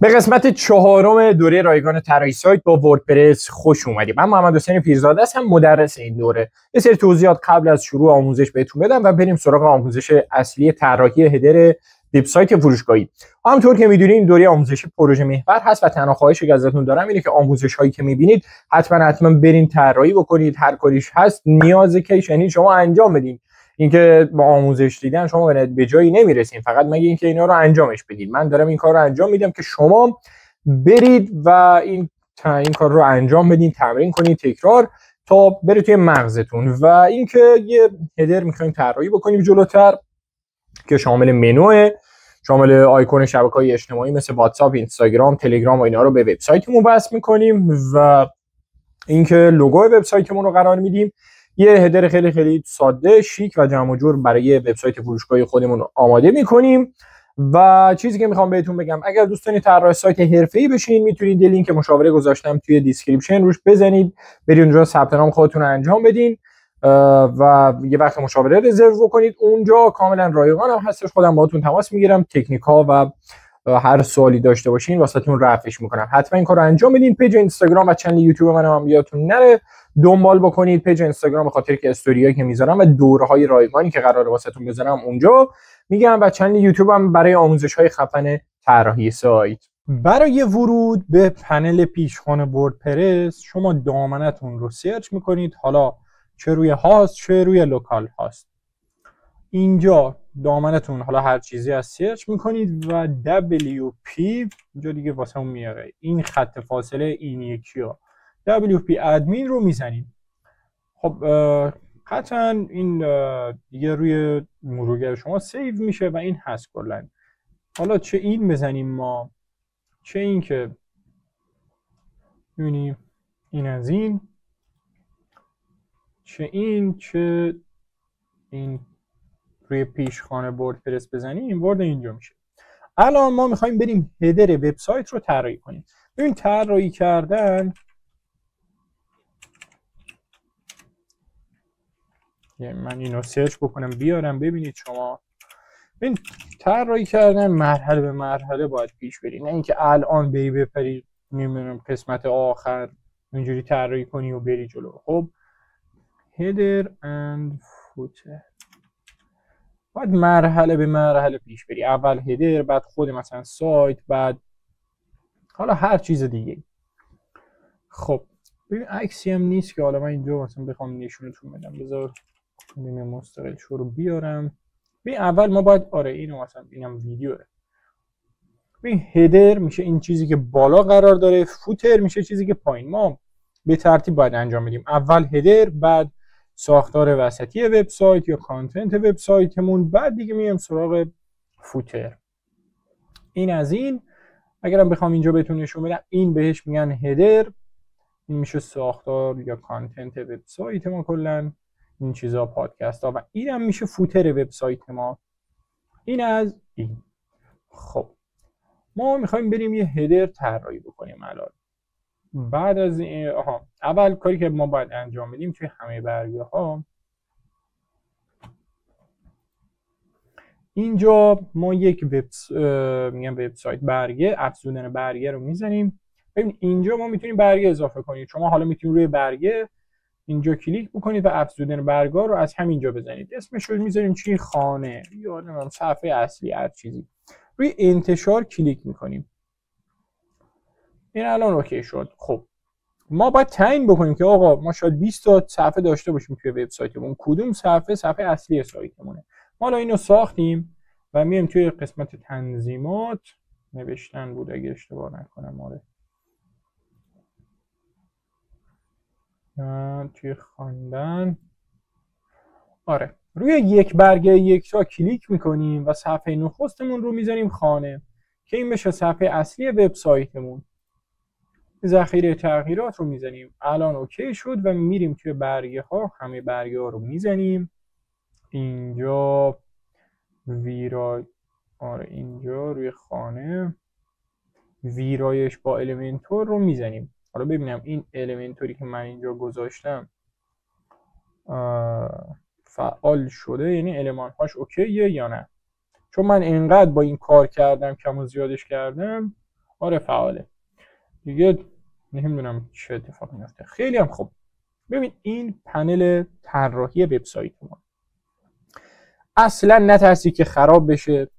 به قسمت چهارم دوره رایگان طراحی سایت با وردپرس خوش اومدید. من محمد حسین پیرزاده هستم، مدرس این دوره. یه سری توضیحات قبل از شروع آموزش بهتون بدم و بریم سراغ آموزش اصلی طراحی هدر وبسایت فروشگاهی. همونطور که میدونید دوره آموزشی پروژه محور هست و تنها خواهشی که ازتون دارم اینه که آموزش هایی که میبینید حتما برین طراحی بکنید. هر کاریش هست نیازه که یعنی شما انجام بدین. اینکه با آموزش دیدن شما به جایی نمیرسین، فقط مگه اینکه اینا رو انجامش بدید. من دارم این کار رو انجام میدم که شما برید و این کار رو انجام بدین، تمرین کنید، تکرار تا بره توی مغزتون. و اینکه یه هدر میخوایم طراحی بکنیم جلوتر که شامل منوه، شامل آیکون شبکه‌های اجتماعی مثل واتساپ، اینستاگرام، تلگرام و اینا رو به وبسایتمون وصل میکنیم و اینکه لوگو وبسایتمون رو قرار میدیم. یه هدر خیلی ساده، شیک و جمع و جور برای وبسایت فروشگاهی خودمون آماده میکنیم. و چیزی که میخوام بهتون بگم، اگر دوست دارید طراح سایت حرفه‌ای بشین، میتونید یه لینک مشاوره گذاشتم توی دیسکریپشن، روش بزنید، برید اونجا ثبت نام خودتون رو انجام بدین و یه وقت مشاوره رزرو بکنید. اونجا کاملا رایگان هم هستش، خودم باهاتون تماس میگیرم، تکنیک‌ها و هر سوالی داشته باشین واسهتون رفعش میکنم. حتما این کارو انجام بدین. پیج اینستاگرام و چنل یوتیوب منم هم یادتون نره دنبال بکنید. پیج اینستاگرام به خاطر که استوریایی که میذارم و دوره‌های رایگانی که قراره واسهتون بذارم اونجا میگم، و چنل یوتیوب هم برای آموزش‌های خفن طراحی سایت. برای ورود به پنل پیشخوان وردپرس شما دامنتون رو سرچ میکنید، حالا چه روی هاست چه روی لوکال هاست. اینجا دامنتون حالا هر چیزی از سرچ میکنید و WP اینجا دیگه واسه اون میاره، این خط فاصله این یکی ها WP ادمین رو میزنید. خب قطعا این دیگه روی مرورگر شما سیو میشه و این هست کلا. حالا چه این بزنیم ما، چه این که میبینیم این از این، چه این، چه این روی پیشخوان وردپرس بزنیم، وارد اینجا میشه. الان ما میخوایم بریم هدر وبسایت رو طراحی کنیم. ببین طراحی کردن، من اینو سرچ بکنم بیارم ببینید شما. ببین طراحی کردن مرحله به مرحله باید پیش بری، نه اینکه الان بری بپری نمیدونم قسمت آخر اینجوری طراحی کنی و بری جلو. خب هدر اند فوتر باید مرحله به مرحله پیش بری. اول هدر، بعد خود مثلا سایت، بعد حالا هر چیز دیگه. خب ببین عکسی هم نیست که حالا من اینجا مثلا بخوام نشونتون بدم. بذار این مستقل شو رو بیارم. ببین اول ما باید اینو مثلا اینم ویدیوه. ببین هدر میشه این چیزی که بالا قرار داره، فوتر میشه چیزی که پایین. ما به ترتیب باید انجام بدیم. اول هدر، بعد ساختار وسطی وبسایت یا کانتنت وبسایتمون، بعد دیگه میام سراغ فوتر. این از این. اگرم بخوام اینجا بهتون نشون بدم، این بهش میگن هدر، این میشه ساختار یا کانتنت وبسایت ما، کلا این چیزا پادکست ها، و اینم میشه فوتر وبسایت ما. این از این. خب ما میخوایم بریم یه هدر طراحی بکنیم الان. بعد از این اول کاری که ما باید انجام بدیم توی همه برگه ها، اینجا ما یک وبسایت برگه، افزودن برگه رو میزنیم. ببین اینجا ما میتونیم برگه اضافه کنیم. شما حالا میتونید روی برگه اینجا کلیک بکنید و افزودن برگه رو از همینجا بزنید. اسمش رو میذاریم چی؟ خانه یا نمیدونم صفحه اصلی، هر چیزی. روی انتشار کلیک میکنیم. این الان اوکی شد. خب ما باید تعیین بکنیم که آقا ما شاید 20 تا صفحه داشته باشیم توی وبسایتمون، کدوم صفحه اصلی سایتمونه. ما الان اینو ساختیم و میایم توی قسمت تنظیمات، نوشتن بود اگه اشتباه نکنم، توی خواندن، روی یک برگه یکتا کلیک میکنیم و صفحه نخستمون رو میذاریم خانه که این بشه صفحه اصلی وبسایتمون. ذخیره تغییرات رو میزنیم. الان اوکی شد و میریم توی برگه ها، همه برگه ها رو میزنیم. اینجا اینجا روی خانه ویرایش با المنتور رو میزنیم. حالا ببینم این المنتوری که من اینجا گذاشتم فعال شده، یعنی المان هاش اوکیه یا نه. چون من اینقدر با این کار کردم، کم و زیادش کردم، آره فعاله دیگه، نمیدونم چه اتفاقی میفته. خیلی هم خوب. ببین این پنل طراحی وبسایت ما، اصلا نترسی که خراب بشه،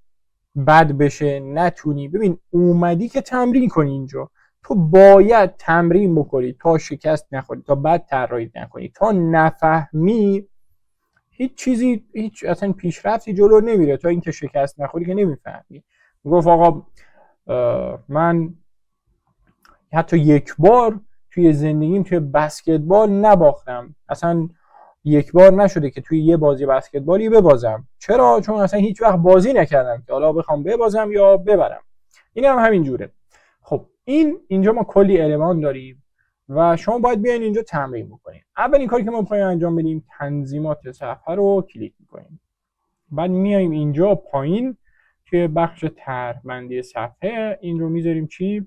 بد بشه، نتونی. ببین اومدی که تمرین کنی، اینجا تو باید تمرین بکنی تا شکست نخوری، تا بد طراحی نکنی، تا نفهمی هیچ چیزی، هیچ اصلا پیشرفتی جلو نمیره. تا اینکه شکست نخوری که نمیفهمی. گفت آقا من حتی یک بار توی زندگیم توی بسکتبال نباختم، اصلا یک بار نشده که توی یه بازی بسکتبالی ببازم. چرا؟ چون اصلا هیچ وقت بازی نکردم که حالا بخوام ببازم یا ببرم. این هم همین جوره. خب اینجا ما کلی المان داریم و شما باید بیاین اینجا تمرین بکنید. اولین کاری که ما می‌خوایم انجام بدیم تنظیمات صفحه رو کلیک می‌کنیم. بعد میایم اینجا پایین که بخش طرح‌بندی صفحه، این رو میذاریم چی؟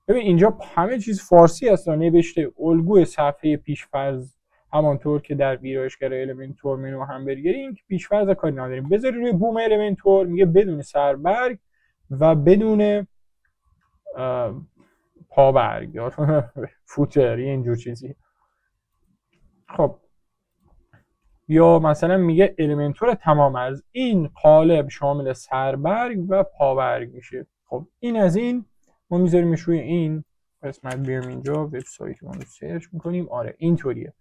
ببین اینجا همه چیز فارسی هست، نوشته الگوی صفحه پیش‌فرض، همانطور که در ویرایشگر المنتور منو همبرگری. این که پیش‌فرض کاری نداریم. بذاری روی بوم المنتور، میگه بدون سربرگ و بدون پابرگ یا فوتر، اینجور چیزی. خب یا مثلا میگه المنتور تمام از این قالب شامل سربرگ و پابرگ میشه. خب این از این ما میذاریمش روی این قسمت. بیاریم اینجا وبسایت رو سرچ میکنیم. آره اینطوریه.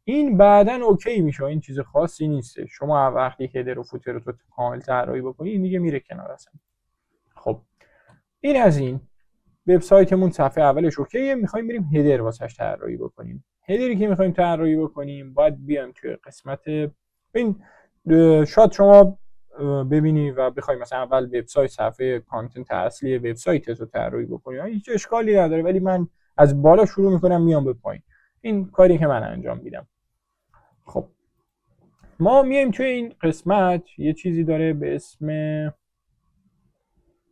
این بعدن اوکی میشه، این چیز خاصی نیسته. شما وقتی هدر و فوتر رو تو کامل طراحی بکنی این دیگه میره کنار اصلا. خب این از این. وبسایتمون صفحه اولش اوکیه، میخوایم بریم هدر واسش طراحی بکنیم. هدری که میخوایم طراحی بکنیم باید بیایم توی قسمت این. شاید شما ببینی و بخوای مثلا اول وبسایت صفحه کانتنت اصلی وبسایت رو طراحی بکنی، هیچ اشکالی نداره، ولی من از بالا شروع میکنم میام به پایین. این کاری که من انجام میدم. خب ما میایم توی این قسمت، یه چیزی داره به اسم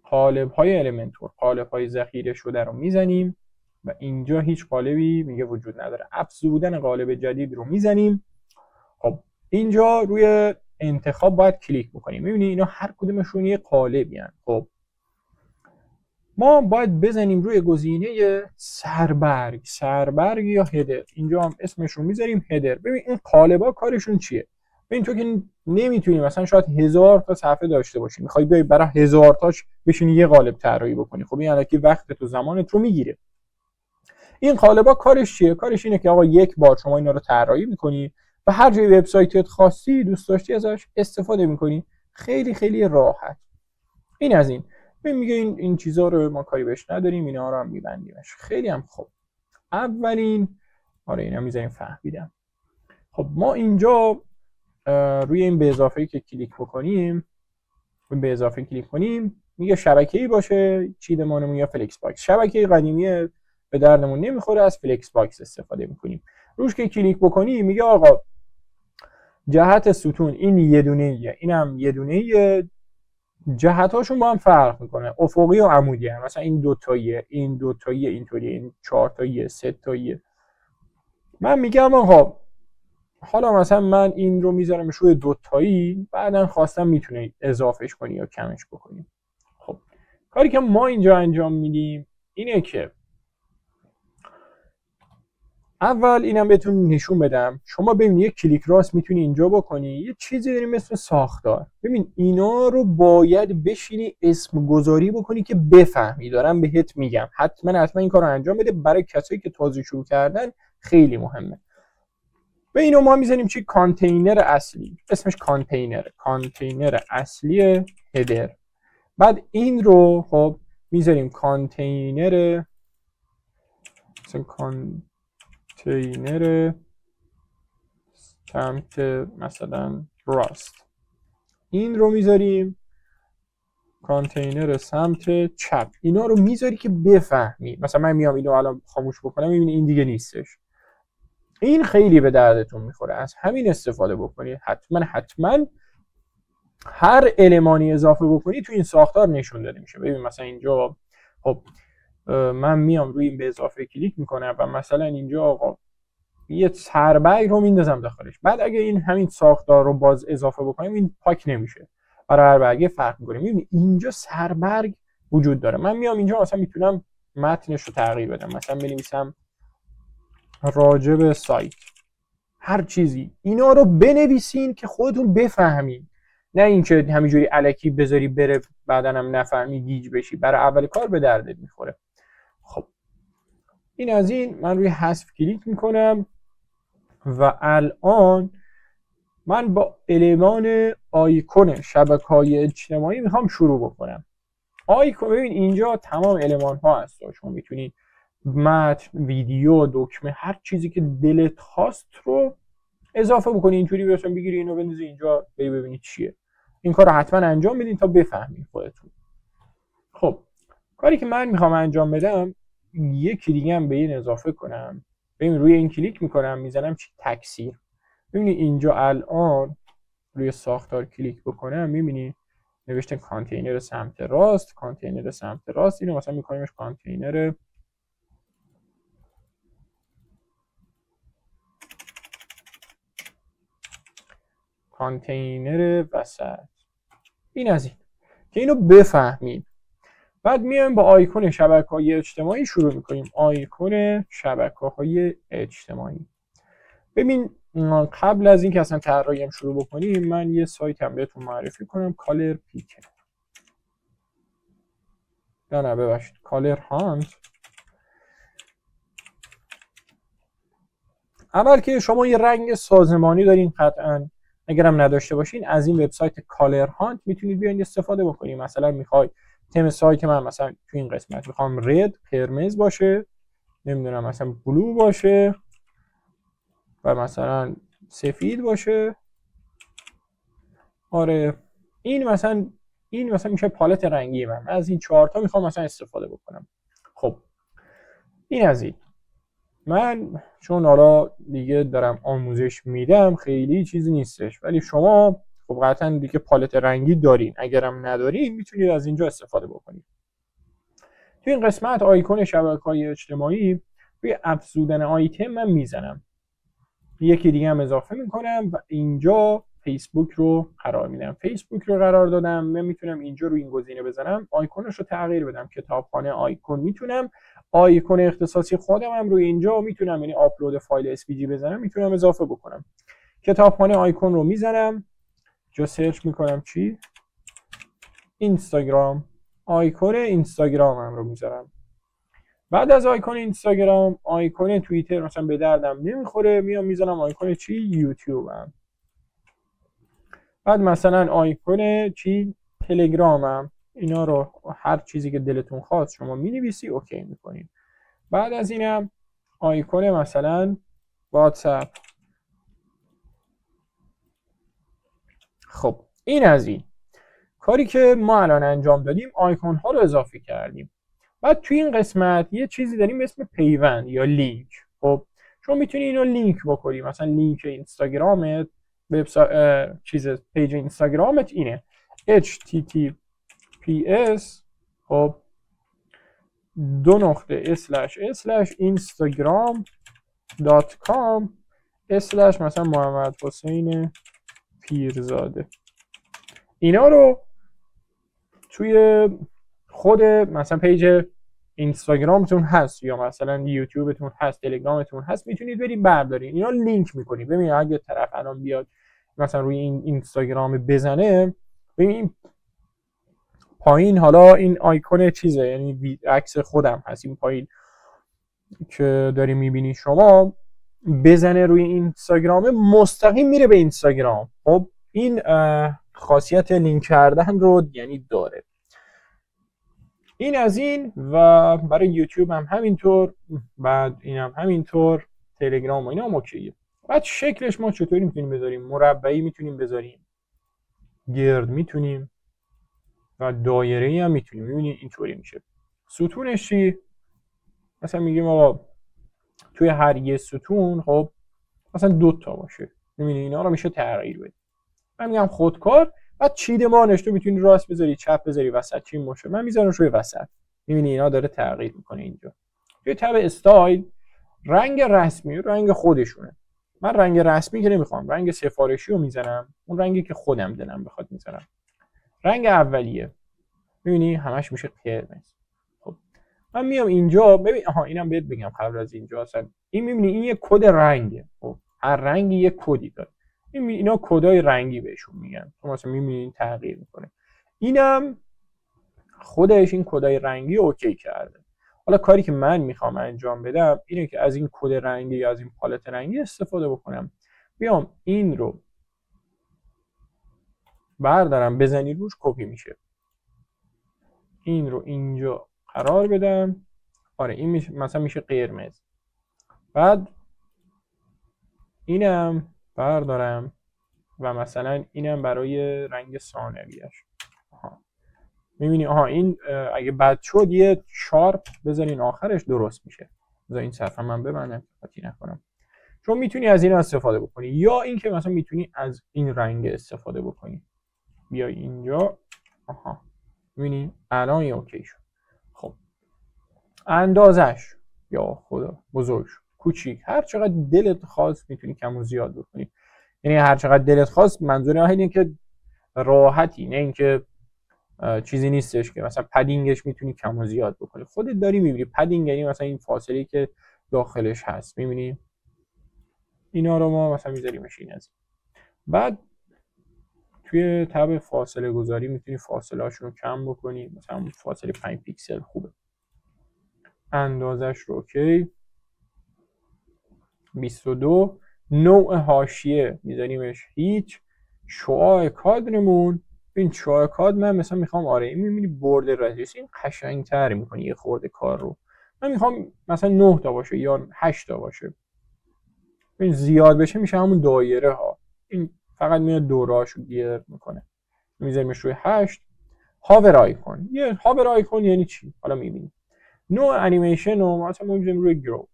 قالب‌های المنتور. قالب‌های ذخیره شده رو میزنیم و اینجا هیچ قالبی میگه وجود نداره. افزودن قالب جدید رو میزنیم. خب اینجا روی انتخاب باید کلیک بکنیم. میبینی اینا هر کدومشون یه قالبی هستن. خب ما باید بزنیم روی گزینه سربرگ یا هدر. اینجا هم اسمش رو میذاریم هدر. ببین این قالب‌ها کارشون چیه؟ ببین تو که نمیتونی مثلا شاید 1000 تا صفحه داشته باشی، میخوای بیای برای 1000 تاش بشینی یه قالب طراحی بکنی. خب این الکی وقت تو زمانت رو میگیره. این قالب‌ها کارش چیه؟ کارش اینه که آقا یک بار شما اینا رو طراحی میکنی و هر جای وبسایتت خاصی دوست داشتی ازش استفاده میکنی. خیلی خیلی راحت. این از این. میگه این چیزا رو ما کاری بهش نداریم، اینا رو هم میبندیمش. خیلی هم خوب. اولین آره اینا میذاریم فهمیدم. خب ما اینجا روی این به اضافه که کلیک بکنیم، به اضافه کلیک کنیم، میگه شبکه‌ای باشه چیدمانمون یا فلکس باکس. شبکه قدیمی به دردمون نمیخوره، از فلکس باکس استفاده میکنیم. روش که کلیک بکنی میگه آقا جهت ستون این یه دونه‌ایه، اینم یه دونه‌ایه، جهتاشون با هم فرق میکنه، افقی و عمودی هم. مثلا این دوتاییه، این دوتاییه، اینطوریه، این 4 تاییه، 3 تاییه. من میگم آقا حالا مثلا من این رو میذارمش روی دوتایی، بعدا خواستم میتونه اضافهش کنی یا کمش بکنی. خب کاری که ما اینجا انجام میدیم اینه که اول اینم بهتون نشون بدم. شما ببینید یک کلیک راست میتونی اینجا بکنی، یه چیزی داریم مثل ساختار. ببین اینا رو باید بشینی اسم گذاری بکنی که بفهمی. دارم بهت میگم حتما این کار رو انجام بده. برای کسایی که تازه شروع کردن خیلی مهمه. به اینو ما میزنیم چی؟ کانتینر اصلی. اسمش کانتینر اصلی هدر. بعد این رو خب میذاریم کانتینر سمت مثلا راست. این رو میذاریم کانتینر سمت چپ. اینا رو میذاری که بفهمی. مثلا من میام اینو الان خاموش بکنم، میبینی این دیگه نیستش. این خیلی به دردتون میخوره. از همین استفاده بکنید. حتما هر المانی اضافه بکنی تو این ساختار نشون داده میشه. ببین مثلا اینجا خب من میام روی این به اضافه کلیک میکنم و مثلا اینجا آقا یه سربرگ رو میندازم داخلش. بعد اگه این همین ساختار رو باز اضافه بکنیم این پاک نمیشه، برای هر برگه فرق میکنه. میبینی اینجا سربرگ وجود داره. من میام اینجا مثلا میتونم متنش رو تغییر بدم، مثلا بنویسم راجب سایت، هر چیزی اینا رو بنویسین که خودتون بفهمین، نه اینکه همینجوری الکی بذاری بره بعدن هم نفهمی گیج بشی. برای اول کار به دردت میخوره. خب این از این. من روی حذف کلیک میکنم و الان من با المان آیکون شبکه‌های اجتماعی میخوام شروع بکنم. آیکون، ببین اینجا تمام المان ها هست، شما میتونید متن، ویدیو، دکمه، هر چیزی که دلت خواست رو اضافه بکنی. اینجوری برسون بگیری اینو بندازی اینجا بری ببینید چیه. این کار رو حتما انجام بدین تا بفهمید خودتون. خب کاری که من میخوام انجام بدم، یکی دیگه هم به این اضافه کنم. ببین روی این کلیک میکنم، میزنم چی؟ تکثیر. ببینید اینجا الان روی ساختار کلیک بکنم، میبینی نوشته کانتینر سمت راست، کانتینر سمت راست. اینو مثلا میکنیمش کانتینر وسط. این از این که اینو بفهمید. بعد میایم با آیکون شبکه‌های اجتماعی شروع میکنیم. آیکون شبکه‌های اجتماعی. ببین قبل از این که اصلا طراحی هم شروع بکنیم، من یه سایت هم بهتون معرفی کنم، کالر پیکر. نه ببخشید، کالر هانت. اول که شما یه رنگ سازمانی دارین، قطعا اگرم نداشته باشین از این وبسایت کالر هانت میتونید بیاین استفاده بکنید. مثلا میخوای تم سایت من مثلا تو این قسمت میخوام رد، قرمز باشه، نمیدونم مثلا بلو باشه و مثلا سفید باشه. آره این مثلا میشه پالت رنگی من از این 4 تا میخوام مثلا استفاده بکنم. خب این از این. من چون حالا دیگه دارم آموزش میدم خیلی چیزی نیستش، ولی شما خب قطعا دیگه پالت رنگی دارین، اگرم ندارین میتونید از اینجا استفاده بکنید. تو این قسمت آیکون شبکه‌های اجتماعی روی افزودن آیتم من میزنم، یکی دیگه هم اضافه میکنم و اینجا فیسبوک رو قرار میدم. فیسبوک رو قرار دادم، من میتونم اینجا رو این گزینه بزنم، آیکونش رو تغییر بدم، کتابخانه آیکون میتونم، آیکون اختصاصی خودم هم روی اینجا میتونم، یعنی آپلود فایل SVG بزنم، میتونم اضافه بکنم. کتابخانه آیکون رو میزنم، جا سرچ میکنم چی؟ اینستاگرام. آیکون اینستاگرامم رو میذارم. بعد از آیکون اینستاگرام، آیکون توییتر مثلا به دردم نمیخوره، میام میذارم آیکون چی؟ یوتیوبم. بعد مثلا آیکون چی؟ تلگرامم. اینا رو هر چیزی که دلتون خواست شما مینویسی، اوکی میکنین. بعد از اینم آیکون مثلا واتساپ. خب این از این کاری که ما الان انجام دادیم، آیکون ها رو اضافه کردیم. بعد توی این قسمت یه چیزی داریم به اسم پیوند یا لینک. خب شما میتونی اینو لینک بکنی، مثلا لینک اینستاگرامت، پیج اینستاگرامت اینه https خب instagram.com/ مثلا محمد حسین پیرزاده. اینا رو توی خود مثلا پیج اینستاگرامتون هست یا مثلا یوتیوبتون هست، تلگرامتون هست، میتونید برید بردارین، اینا لینک میکنید. ببین اگه طرف الان بیاد مثلا روی این اینستاگرام بزنه، ببین پایین حالا این آیکون چیزه، یعنی عکس خودم هست این پایین که داری میبینی شما، بزنه روی اینستاگرام مستقیم میره به اینستاگرام. خب این خاصیت لینک کردن رو یعنی داره. این از این. و برای یوتیوب هم همینطور، بعد این هم همینطور، تلگرام و اینا هم اوکیه. بعد شکلش ما چطوری میتونیم بذاریم؟ مربعی میتونیم بذاریم، گرد میتونیم و دایره‌ای هم میتونیم. ببینید اینطوری میشه. ستونش چی؟ مثلا میگیم آقا توی هر یه ستون خب مثلا 2 تا باشه. ببینید اینا رو میشه تغییر بدیم. من میگم خودکار. بعد چیدمانش تو میتونی راست بذاری، چپ بذاری، وسط چین باشه. من میذارم روی وسط. میبینی اینا داره تغییر میکنه. اینجا توی تب استایل رنگ رسمی، رنگ خودشونه. من رنگ رسمی که نمیخوام، رنگ سفارشی رو میزنم، اون رنگی که خودم دلم بخواد میزنم. رنگ اولیه میبینی همش میشه قرمز. خب من میام اینجا ببین، اینم بهت بگم قبل از اینجا اصلا این میبینی این یه کد رنگه. خب هر رنگی یه کدی داره. اینا کدای رنگی بهشون میگن. تو مثلا میبینی تغییر میکنه. اینم خودش این کدای رنگی اوکی کرده. حالا کاری که من میخوام انجام بدم اینه که از این کد رنگی یا از این پالت رنگی استفاده بکنم. بیام این رو بردارم بزنی روش، کپی میشه. این رو اینجا قرار بدم. آره این میشه مثلا میشه قرمز. بعد اینم بردارم و مثلا اینم برای رنگ ثانویش. میبینی این اگه بد شد یه شارپ بذارین آخرش درست میشه. بذار این صفحه من ببندم خاطی نکنم. چون میتونی از این استفاده بکنی یا اینکه مثلا میتونی از این رنگ استفاده بکنی. بیای اینجا. میبینی الان یه اوکی شد. خب اندازش یا خدا بزرگ شد، کوچیک، هر چقدر دلت خواست میتونی کم و زیاد بکنی. یعنی هر چقدر دلت خواست، منظور اینه که راحتی، نه اینکه چیزی نیستش که مثلا پدینگش میتونی کم و زیاد بکنی. خودت داری میبینی پدینگ یعنی مثلا این فاصله که داخلش هست. میبینی اینا رو ما مثلا میذاریمش این از بعد توی تب فاصله گذاری میتونی فاصله هاشون رو کم بکنی. مثلا فاصله 5 پیکسل خوبه. اندازش رو اوکی. 22. نوع حاشیه میذاریمش هیچ. شعاع کادرمون، این شعاع کادر من مثلا میخوام این میبینی برد رادیوس این قشنگ‌تر میکنه یه خورده کار رو. من میخوام مثلا 9 تا باشه یا 8 تا باشه. این زیاد بشه میشه همون دایره ها. این فقط میاد دوراشو گیر میکنه. میذاریمش روی 8. هاور آیکون. یه هاور آیکون یعنی چی؟ حالا میبینی. نوع انیمیشن رو مثلا ما میذاریم روی گرو.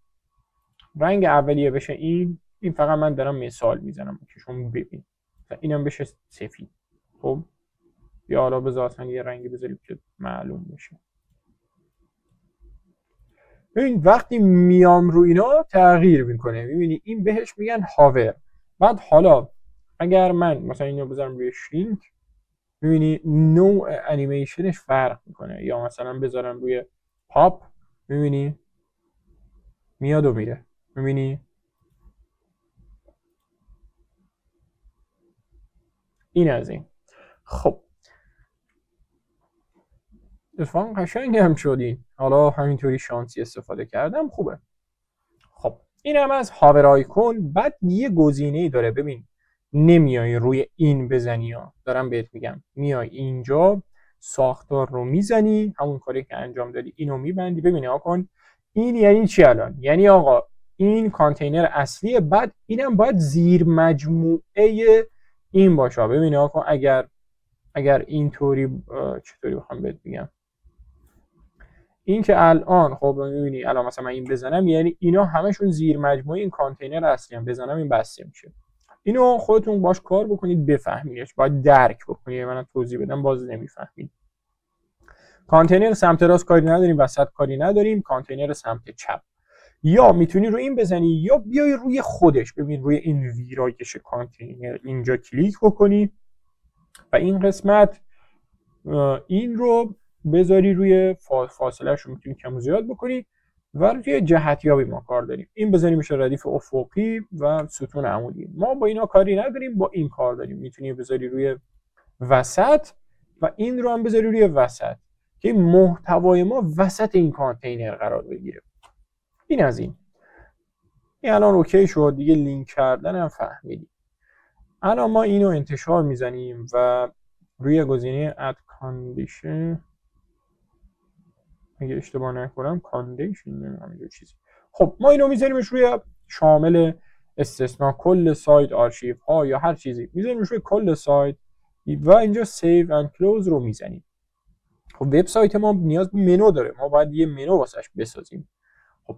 رنگ اولیه بشه این فقط من دارم مثال میزنم که شما ببین. اینم بشه سفید. خب یا حالا بذار اصلا یه رنگی بذاریم که معلوم بشه. ببین وقتی میام رو اینا تغییر میکنه. میبینی این بهش میگن هاور. بعد حالا اگر من مثلا اینو بذارم روی شرینک، میبینی نوع انیمیشنش فرق میکنه. یا مثلا بذارم روی پاپ، میبینی میاد و میره. میبینی این از این. خب اتفاقا قشنگ هم شدین. حالا همینطوری شانسی استفاده کردم خوبه. خب این هم از هاور آیکون. بعد یه گزینه‌ای داره. ببین نمیای روی این بزنی ها. دارم بهت میگم میای اینجا ساختار رو میزنی، همون کاری که انجام دادی اینو میبندی. ببین کن این یعنی چی الان؟ یعنی آقا این کانتینر اصلیه. بعد اینم باید زیر مجموعه این باشه. ببین کن اگر اینطوری چطوری بخوام بهت بگم، این که الان خب میبینی الان مثلا من این بزنم یعنی اینا همشون زیر مجموعه این کانتینر اصلی هم. بزنم این بسته میشه. اینو خودتون باش کار بکنید بفهمیدش. باید درک بکنید. من توضیح بدم باز نمیفهمید. کانتینر سمت راست کاری نداریم، وسط کاری نداریم، کانتینر سمت چپ. یا میتونی روی این بزنی یا بیای روی خودش. ببین روی این ویرایش کانتینر اینجا کلیک بکنی و این قسمت این رو بذاری روی فاصلهش رو میتونی کم و زیاد بکنی و روی جهتیابی ما کار داریم. این بزنیم میشه ردیف افقی و ستون عمودی. ما با اینا کاری نداریم، با این کار داریم. میتونی بذاری روی وسط و این رو هم بذاری روی وسط که محتوای ما وسط این کانتینر قرار بگیره. این از این الان اوکی شد دیگه. لینک کردن هم فهمیدیم. الان ما اینو انتشار میزنیم و روی گزینه add condition، اگه اشتباه نکنم کاندیشن همینجور چیزی. خب ما اینو میذاریمش روی شامل استثناء کل سایت، آرشیو ها یا هر چیزی. میذاریمش روی کل سایت و اینجا سیو اند کلوز رو میزنیم. خب وبسایت ما نیاز به منو داره. ما باید یه منو واسش بسازیم. خب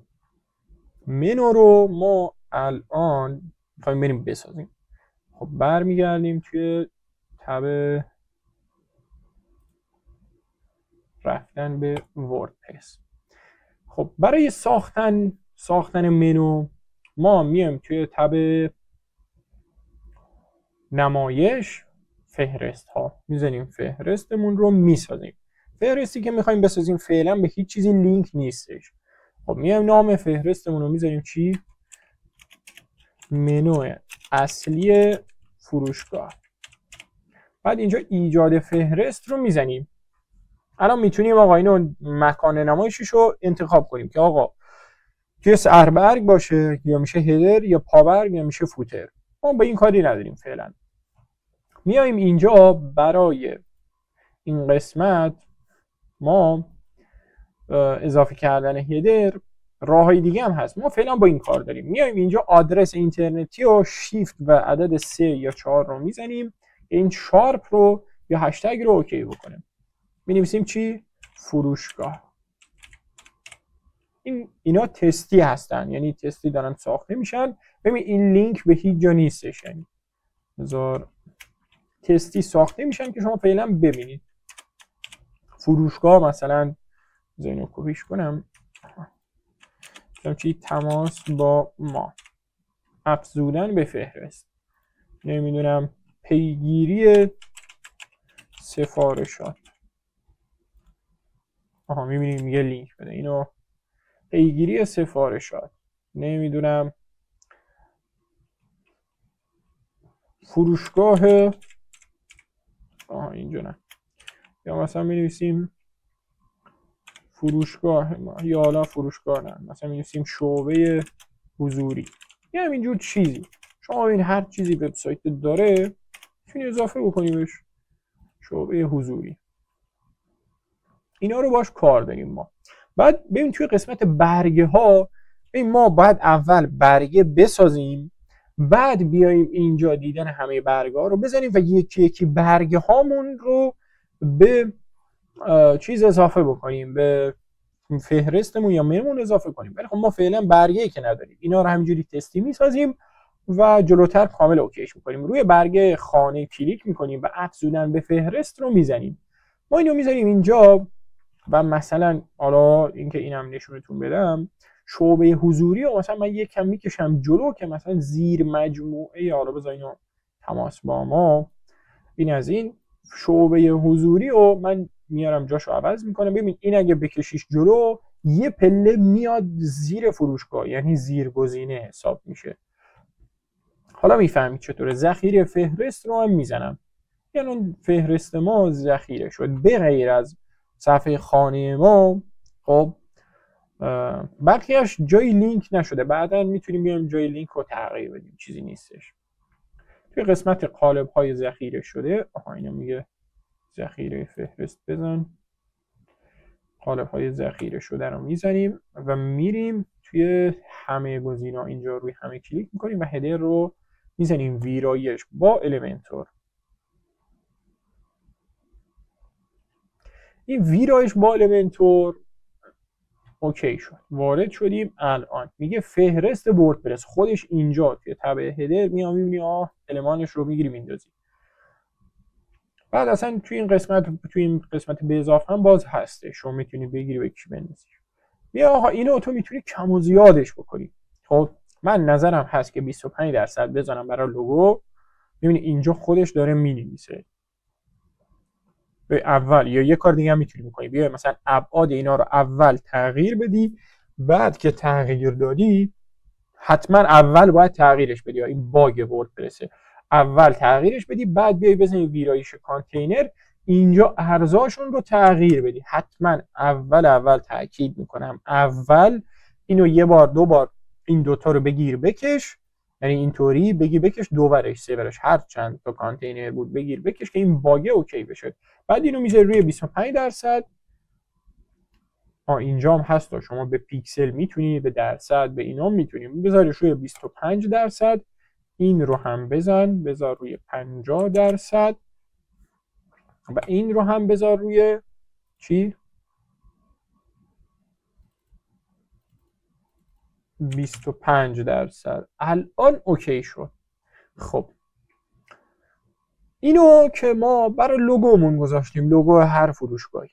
منو رو ما الان میخوایم بریم بسازیم. خب برمیگردیم توی تب رفتن به وردپرس. خب برای ساختن منو ما میایم توی تب نمایش فهرست ها، میزنیم فهرستمون رو میسازیم. فهرستی که میخوایم بسازیم فعلا به هیچ چیزی لینک نیستش. خب میایم نام فهرستمون رو میذاریم چی؟ منو اصلی فروشگاه. بعد اینجا ایجاد فهرست رو میزنیم. الان میتونیم آقا اینو مکان نمایشش رو انتخاب کنیم که آقا توی سربرگ باشه یا میشه هدر یا پاورگ یا میشه فوتر. ما به این کاری نداریم فعلا. میایم اینجا برای این قسمت ما اضافه کردن هدر راههای دیگه هم هست. ما فعلا با این کار داریم. میایم اینجا آدرس اینترنتی و شیفت و عدد 3 یا 4 رو میزنیم. این شارپ رو یا هشتگ رو اوکی بکنیم. می‌نویسیم چی؟ فروشگاه. اینا تستی هستن، یعنی تستی دارن ساخته میشن. ببین این لینک به هیچ جا نیستش، یعنی بذار تستی ساخته میشن که شما فعلا ببینید. فروشگاه مثلا بذار اینو کپیش کنم. چی؟ تماس با ما، افزودن به فهرست، نمیدونم پیگیری سفارشات. میبینیم میگه لینک بده. اینو پیگیری سفارشات، نمیدونم فروشگاه اینجا نه، یا مثلا می‌نویسیم فروشگاه ما، یا حالا فروشگاه نه، مثلا می‌نویسیم شعبه حضوری یا همینجور چیزی. شما ببین هر چیزی وبسایت داره میتونی اضافه بکنی بهش. شعبه حضوری، اینا رو باش کار داریم ما. بعد ببین توی قسمت برگه ها، ببین ما باید اول برگه بسازیم، بعد بیایم اینجا دیدن همه برگه ها رو بزنیم و یکی یکی برگه هامون رو به چیز اضافه بکنیم، به فهرستمون یا منمون اضافه کنیم. ولی خب ما فعلا برگه که نداریم، اینا رو همینجوری تستی میسازیم و جلوتر کامل اوکیش میکنیم. روی برگه خانه کلیک میکنیم و افزودن به فهرست رو میزنیم. ما اینو میذاریم اینجا و مثلا حالا اینکه اینم نشونتون بدم، شعبه حضوری رو مثلا من یکم میکشم جلو که مثلا زیر مجموعه، حالا بذار اینو تماس با ما، این از این شعبه حضوری رو من میارم جاشو عوض میکنم. ببین این اگه بکشیش جلو یه پله میاد زیر فروشگاه، یعنی زیرگزینه حساب میشه. حالا میفهمید چطوره. ذخیره فهرست رو هم میزنم، یعنی فهرست ما ذخیره شد به غیر از صفحه خانه ما. خب بقیهش جای لینک نشده، بعدا میتونیم بیایم جای لینک رو تغییر بدیم، چیزی نیستش. توی قسمت قالب های ذخیره شده، اینو میگه ذخیره فهرست بزن، قالب های ذخیره شده رو میزنیم و میریم توی همه گزینه‌ها، اینجا روی همه کلیک میکنیم و هدر رو میزنیم ویرایش با المنتور. این ویرایش با المنتور اوکی شد، وارد شدیم. الان میگه فهرست وردپرس، خودش اینجا توی تبع هدر میام میبینی المانش رو میگیری میندازی. بعد اصلا توی این قسمت به اضافه هم باز هسته، شما میتونی بگیری به کی بندازی. بیا آقا اینو تو میتونی کم و زیادش بکنی. خب من نظرم هست که 25% بزنم برای لوگو. میبینی اینجا خودش داره مینویسه. اول یا یه کار دیگه هم میتونی بکنی، بیا مثلا ابعاد اینا رو اول تغییر بدی، بعد که تغییر دادی حتما اول باید تغییرش بدی. این باگ وردپرسه، اول تغییرش بدی بعد بیای بزنی ویرایش کانتینر، اینجا ارزاشون رو تغییر بدی. حتما اول تاکید میکنم، اول اینو یه بار دو بار این دوتا رو بگیر بکش، یعنی اینطوری بگی بکش، دو برش سه برش هر چند تا کانتینر بود بگیر بکش که این باگ اوکی بشه. بعد اینو میذاری روی 25%. اینجا هم هست، شما به پیکسل میتونی، به درصد، به اینا میتونی بذاریش روی 25%. این رو هم بذار روی 50% و این رو هم بذار روی چی؟ 25%. الان اوکی شد. خب اینو که ما برای لوگومون گذاشتیم، لوگو هر فروشگاهی.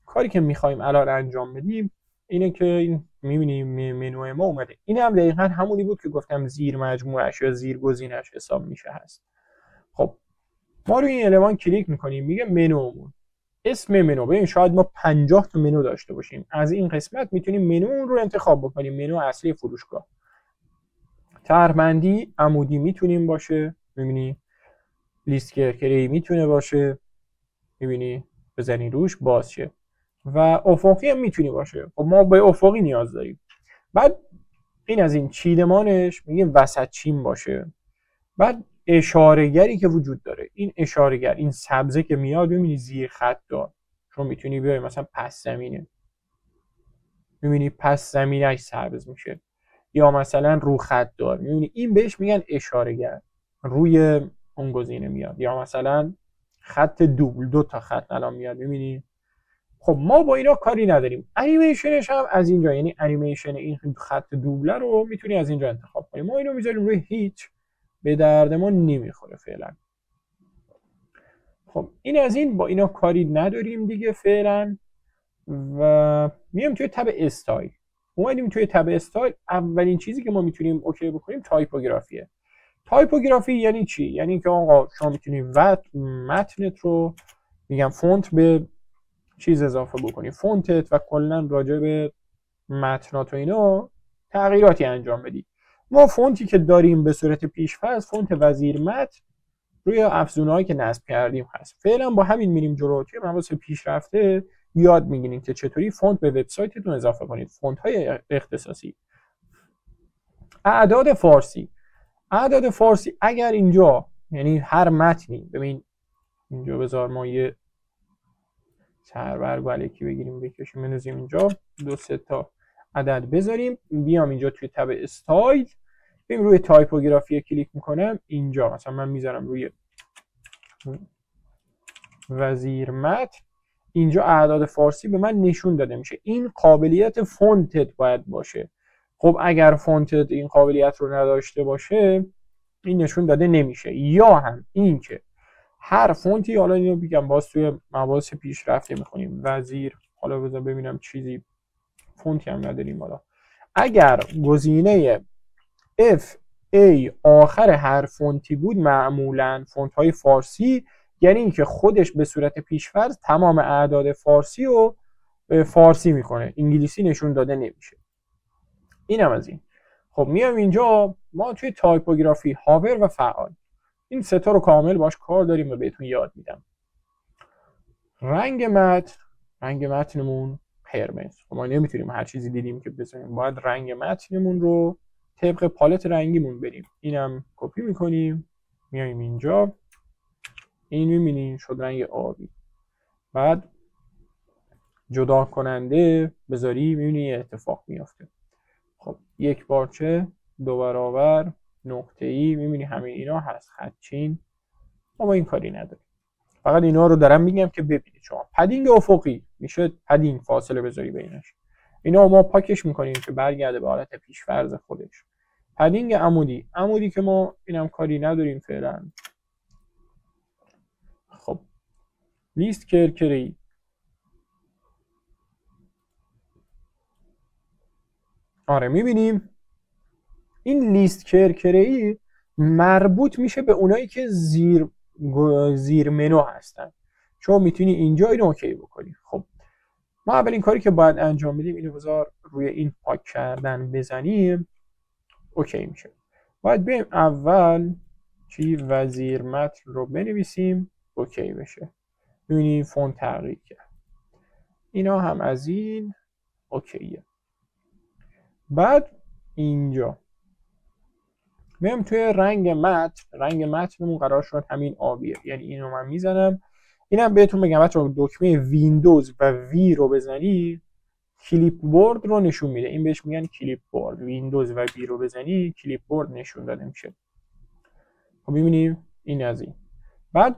کاری که میخوایم الان انجام بدیم اینه که این میبینیم منو ما اومده. این هم دقیقا همونی بود که گفتم زیر مجموعهش یا زیر گزینه‌اش حساب میشه هست. خب ما روی این المان کلیک میکنیم، میگه منومون. اسم منو، ببین شاید ما 50 تا منو داشته باشیم، از این قسمت میتونیم منو رو انتخاب بکنیم، منو اصلی فروشگاه. طرحبندی عمودی میتونیم باشه، میبینی لیست کرکری میتونه باشه، میبینی بزنی روش باز شه، و افقی هم میتونی باشه. خب ما به افقی نیاز داریم. بعد این از این چیدمانش میگیم وسط چین باشه. بعد اشارهگری که وجود داره، این اشارهگر، این سبزه که میاد ببینی زیر خط دار، چون میتونی بیای مثلا پس زمینه، میبینی پس زمینش سبز میشه، یا مثلا رو خط دار، میبینی این بهش میگن اشارهگر، روی اون گزینه میاد. یا مثلا خط دوبل، 2 تا خط الان میاد، میبینی. خب ما با اینا کاری نداریم. انیمیشنش هم از اینجا، یعنی انیمیشن این خط دوبله رو میتونی از اینجا انتخاب کنی. ما اینو میذاریم روی هیچ، به درد ما نمیخوره فعلا. خب این از این، با اینا کاری نداریم دیگه فعلا. و میایم توی تب استایل. اومدیم توی تب استایل، اولین چیزی که ما میتونیم اوکی بکنیم تایپوگرافیه. تایپوگرافی یعنی چی؟ یعنی که آقا شما میتونی متنت رو، میگم فونت، به چیز اضافه بکنی، فونتت، و کلا راجع به متنات و اینا تغییراتی انجام بدی. ما فونتی که داریم به صورت پیش‌فرض فونت وزیر متن روی افزونه‌هایی که نصب کردیم هست. فعلا با همین میریم جلو. توی مباحث پیشرفته یاد میگیریم که چطوری فونت به وبسایتتون اضافه کنید، فونت‌های اختصاصی. اعداد فارسی. اعداد فارسی اگر اینجا، یعنی هر متنی، ببین اینجا بذار ما یه سربرگ الکی بگیریم بکشیم بنوزیم اینجا 2-3 تا عدد بذاریم. بیام اینجا توی تب استایل، بریم روی تایپوگرافی کلیک میکنم. اینجا مثلا من میذارم روی وزیر متن، اینجا اعداد فارسی به من نشون داده میشه. این قابلیت فونتت باید باشه. خب اگر فونتت این قابلیت رو نداشته باشه، این نشون داده نمیشه. یا هم این که هر فونتی، حالا اینو بگم باز توی مباحث پیشرفته میخونیم، وزیر، حالا بذار ببینم چیزی، فونتی هم نداریم. حالا اگر گزینه F A آخر هر فونتی بود، معمولا فونت های فارسی، یعنی اینکه خودش به صورت پیشفرض تمام اعداد فارسی رو فارسی میکنه، انگلیسی نشون داده نمیشه. اینم از این. خب میام اینجا، ما توی تایپوگرافی هاور و فعال، این سه تا رو کامل باش کار داریم و بهتون یاد میدم. رنگ متنمون قرمز. خب ما نمیتونیم هر چیزی دیدیم که بزنیم، باید رنگ متنمون رو طبق پالت رنگیمون بریم. اینم کپی میکنیم، میایم اینجا، این میبینین شد رنگ آبی. بعد جدا کننده بذاری، میبینی اتفاق میافته. خب یک بارچه، 2 برابر، نقطه‌ای، میبینی همین اینا هست، خطچین. ما این کاری نداریم، فقط اینا رو دارم میگم که ببینید. شما پدینگ افقی میشه پدینگ فاصله بذاری بینش، اینا ما پاکش میکنیم که برگرده به حالت پیش‌فرض خودش. پدینگ عمودی که ما اینم کاری نداریم فعلا. خب لیست کرکری، آره میبینیم این لیست کرکری مربوط میشه به اونایی که زیر منو هستن، چون میتونی اینجا اینو اوکی بکنی. خب ما اولین کاری که باید انجام بدیم اینو بذار روی این پاک کردن بزنیم، اوکی میشه. باید بریم اول چی وزیر متن رو بنویسیم اوکی بشه. ببینید فونت تغییر کرد. اینا هم از این اوکیه. بعد اینجا میام توی رنگ متنمون قرار شد همین آبیه، یعنی اینو من میزنم. اینم بهتون بگم بچه‌ها، دکمه ویندوز و وی رو بزنی کلیپ بورد رو نشون میده، این بهش میگن کلیپ بورد. ویندوز و وی رو بزنی کلیپ بورد نشون داده میشه. خب ببینیم این از این. بعد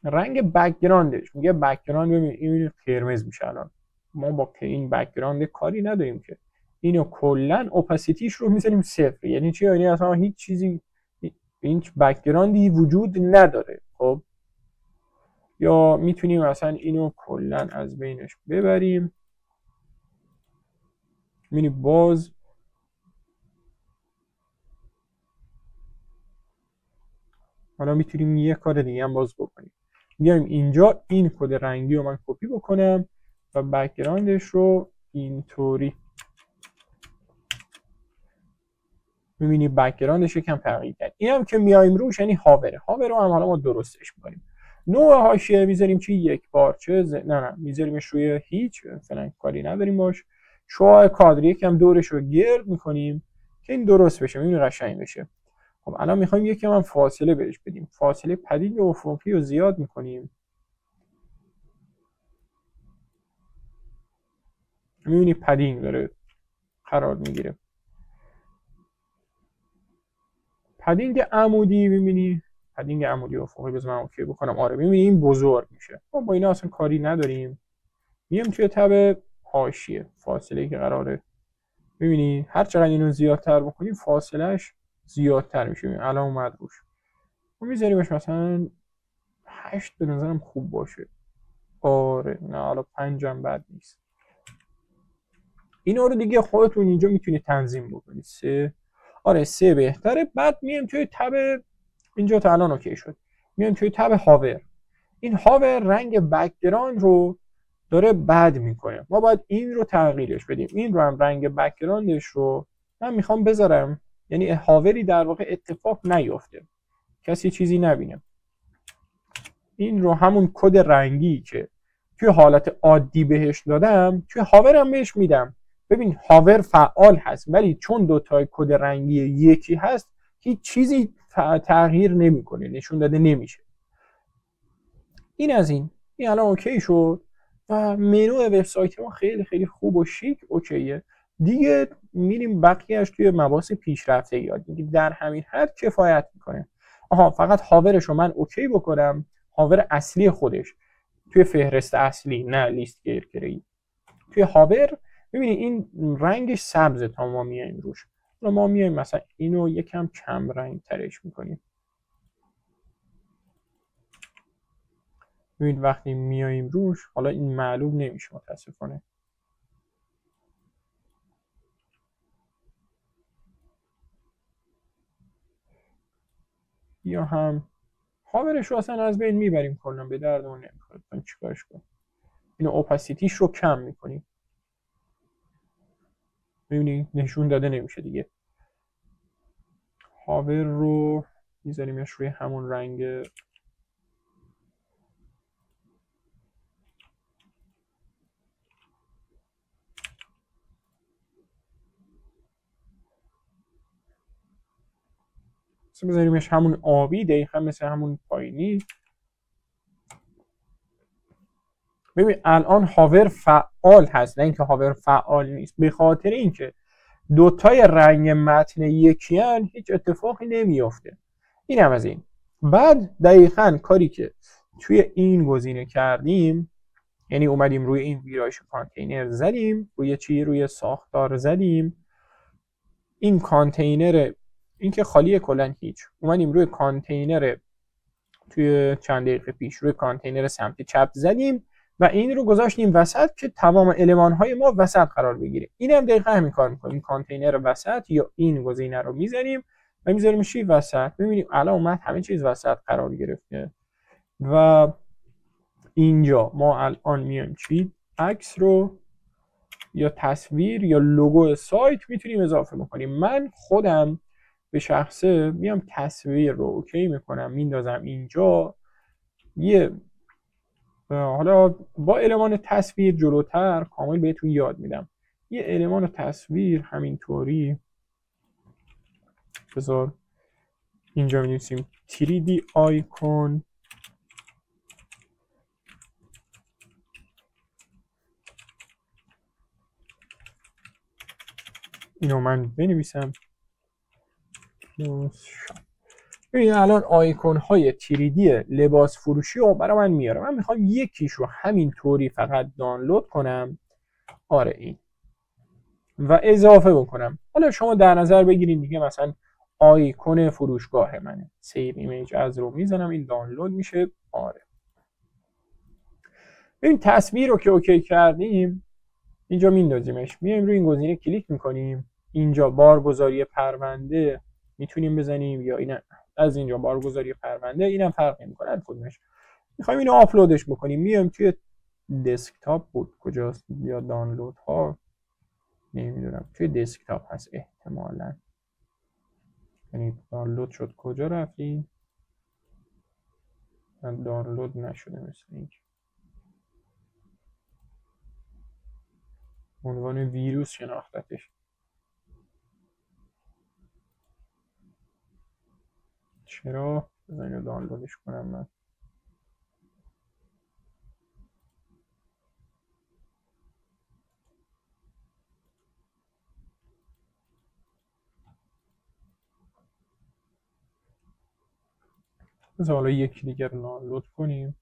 رنگ بک‌گراندش، میگه بک‌گراند، ببینید قرمز میشه. الان ما با این بک‌گراند کاری نداریم که، اینو کلا اپاسیتیش رو میذاریم 0. یعنی چی؟ یعنی اصلا هیچ چیزی، هیچ بک‌گراندی وجود نداره. خب یا میتونیم مثلا اینو کلا از بینش ببریم. میبینی باز حالا میتونیم یه کار دیگه هم باز بکنیم. بیایم اینجا این کد رنگی رو من کپی بکنم و بک‌گراندش رو اینطوری، می‌بینی بک‌گراندش یکم تغییر کرد. این هم که میایم روش یعنی هاور رو هم حالا ما درستش می‌کنیم. نوع حاشیه میذاریم چی؟ یک پارچه نه میذاریمش روی هیچ، فعلا کاری نداریم باش. شعاع کادر یکم دورش رو گرد می‌کنیم که این درست بشه، می‌بینی قشنگ بشه. خب الان می‌خوایم یکم هم فاصله بهش بدیم. فاصله پدید و افقی رو زیاد می‌کنیم. می‌بینی پدینگ داره قرار میگیره. پدینگ عمودی می‌بینی، پدینگ عمودی افقی بذار من اوکی بکنم. آره می‌بینی این بزرگ میشه. ما با اینا اصلا کاری نداریم. میام توی تب حاشیه، فاصله که قراره، می‌بینی هر چقدر اینو زیادتر بکنیم فاصلهش زیادتر میشه. الان اومد روش. ما می‌ذاریمش مثلا 8 به نظرم خوب باشه. آره نه حالا 5 هم بد نیست. اینا رو دیگه خودتون اینجا میتونید تنظیم بکنید. 3 آره 3 بهتره. بعد میام توی تب اینجا تا الان اوکی شد. میام توی تب هاور. این هاور رنگ بک‌گراند رو داره بد میکنه. ما باید این رو تغییرش بدیم. این رو هم رنگ بک‌گراندش رو من میخوام بذارم، یعنی هاوری در واقع اتفاق نیفته، کسی چیزی نبینه. این رو همون کد رنگی که توی حالت عادی بهش دادم توی هاور هم بهش میدم. ببین هاور فعال هست، ولی چون دوتای کد رنگی یکی هست هیچ چیزی تغییر نمیکنه، نشون داده نمیشه. این از این الان اوکی شد و منو وبسایت ما خیلی خیلی خوب و شیک اوکیه. دیگه میریم بقیه‌اش توی مباحث پیشرفته یاد میگیم. در همین حد کفایت میکنه. فقط هاورش رو من اوکی بکنم، هاور اصلی خودش توی فهرست اصلی، نه لیست گیرکری. توی هاور ببینید این رنگش سبزه تا ما میایم روش. ما میایم مثلا اینو یکم کم رنگ ترش میکنیم. ببینید وقتی میایم روش حالا این معلوم نمیشه متاسفانه. یا هم هاورش رو اصلا از بین میبریم کلا، به دردمون نمیخوره. من چیکارش کنم؟ اینو اوپاسیتیش رو کم میکنیم. ببینید نشون داده نمیشه دیگه. هاور رو میذاریمش روی همون رنگ بذاریمش همون آبی، دقیقا مثل همون پایینی. ببین الان هاور فعال هست، نه اینکه هاور فعال نیست. به خاطر اینکه دوتای رنگ متن یکیان هیچ اتفاقی نمیافته. این هم از این. بعد دقیقا کاری که توی این گزینه کردیم، یعنی اومدیم روی این ویرایش کانتینر زدیم، روی ساختار زدیم. این کانتینر این که خالیه کلا هیچ. اومدیم روی کانتینر توی چند دقیقه پیش روی کانتینر سمت چپ زدیم و این رو گذاشتیم وسط که تمام المان‌های ما وسط قرار بگیره. این هم دقیقاً همین کار می‌کنیم. این کانتینر وسط یا این گزینه رو می‌ذاریم و می‌ذاریم چی وسط. ببینید الان اومد همه چیز وسط قرار گرفته. و اینجا ما الان میایم چی عکس رو یا تصویر یا لوگو سایت میتونیم اضافه بکنیم. من خودم به شخصه میام تصویر رو اوکی میکنم، میندازم اینجا. حالا با المان تصویر جلوتر کامل بهتون یاد میدم. یه المان تصویر همینطوری بذار اینجا می‌نویسیم 3D آیکون. اینو من بنویسم. ببین الان آیکون های 3D لباس فروشی رو برای من میاره. من میخوام یکیش رو همینطوری فقط دانلود کنم. آره این و اضافه بکنم. حالا شما در نظر بگیرید دیگه مثلا آیکون فروشگاه منه. سیو ایمیج از رو میزنم، این دانلود میشه. آره ببین تصویر رو که اوکی کردیم اینجا میندازیمش. میایم روی این گزینه کلیک میکنیم. اینجا بارگذاری پرونده میتونیم بزنیم یا این از اینجا بارگذاری پرونده. اینم فرق نمیکنه کدومش. میخوایم اینو آپلودش بکنیم، میایم توی دسکتاپ بود کجاست یا دانلود ها، نمیدونم توی دسکتاپ هست احتمالاً، یعنی دانلود شد. کجا رفتیم؟ من دانلود نشده مثل اینکه. عنوان ویروس شناختتش. چرا؟ بذار اینو دانلودش کنم من. بذار حالا یکی دیگر دانلود کنیم.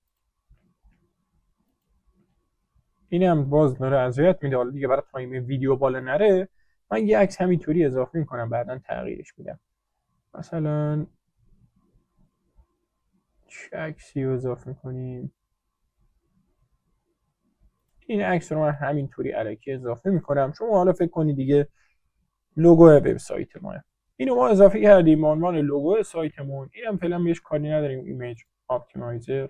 اینم باز داره اذیت میده. حالا دیگه برای تایم ویدیو بالا نره من یه عکس همینطوری اضافه میکنم، بعدا تغییرش میدم. مثلا چه عکسی رو اضافه کنیم؟ این عکس رو من همینطوری الکی اضافه میکنم. شما حالا فکر کنید دیگه لوگو وبسایت ما. اینو ما اضافه کردیم به عنوان لوگو سایتمون. اینم فعلا بهش کاری نداریم، ایمیج اپتیمایزر.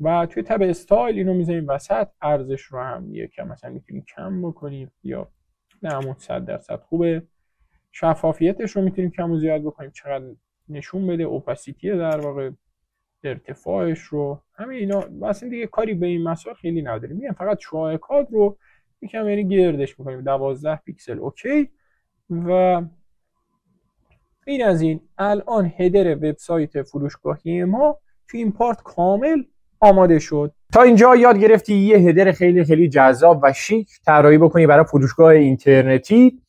و توی تب استایل اینو میذاریم وسط. ارزش رو هم یکم مثلا میتونیم کم بکنیم یا نه 100% خوبه. شفافیتش رو میتونیم کم و زیاد بکنیم، چقدر نشون بده، اوپاسیتی در واقع، ارتفاعش رو، همه اینا. مثلا دیگه کاری به این مسائل خیلی نداریم. میگم فقط شعاع کادر رو یکم یعنی گردش میکنیم 12 پیکسل اوکی. و این از این. الان هدر وبسایت فروشگاهی ما تو این پارت کامل آماده شد. تا اینجا یاد گرفتی یه هدر خیلی خیلی جذاب و شیک طراحی بکنی برای فروشگاه اینترنتی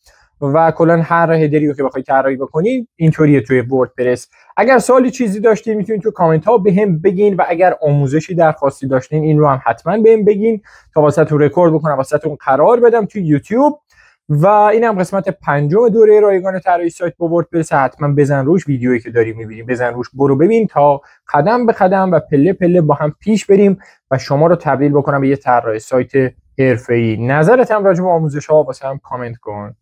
و کلا هر هدری رو که بخوای طراحی بکنی اینطوریه توی وردپرس. اگر سوالی چیزی داشتین میتونید تو کامنت ها بهم بگین و اگر آموزشی درخواستی داشتین این رو هم حتما بهم بگین تا واسهتون رکورد بکنم، واسهتون قرار بدم تو یوتیوب. و این هم قسمت 5 دوره رایگان طراحی سایت با وردپرس. حتما بزن روش، ویدیویی که داری میبینی بزن روش، برو ببین تا قدم به قدم و پله پله با هم پیش بریم و شما رو تبدیل بکنم به یه طراح سایت حرفه‌ای. نظرت هم راجع به آموزش ها واسه هم کامنت کن.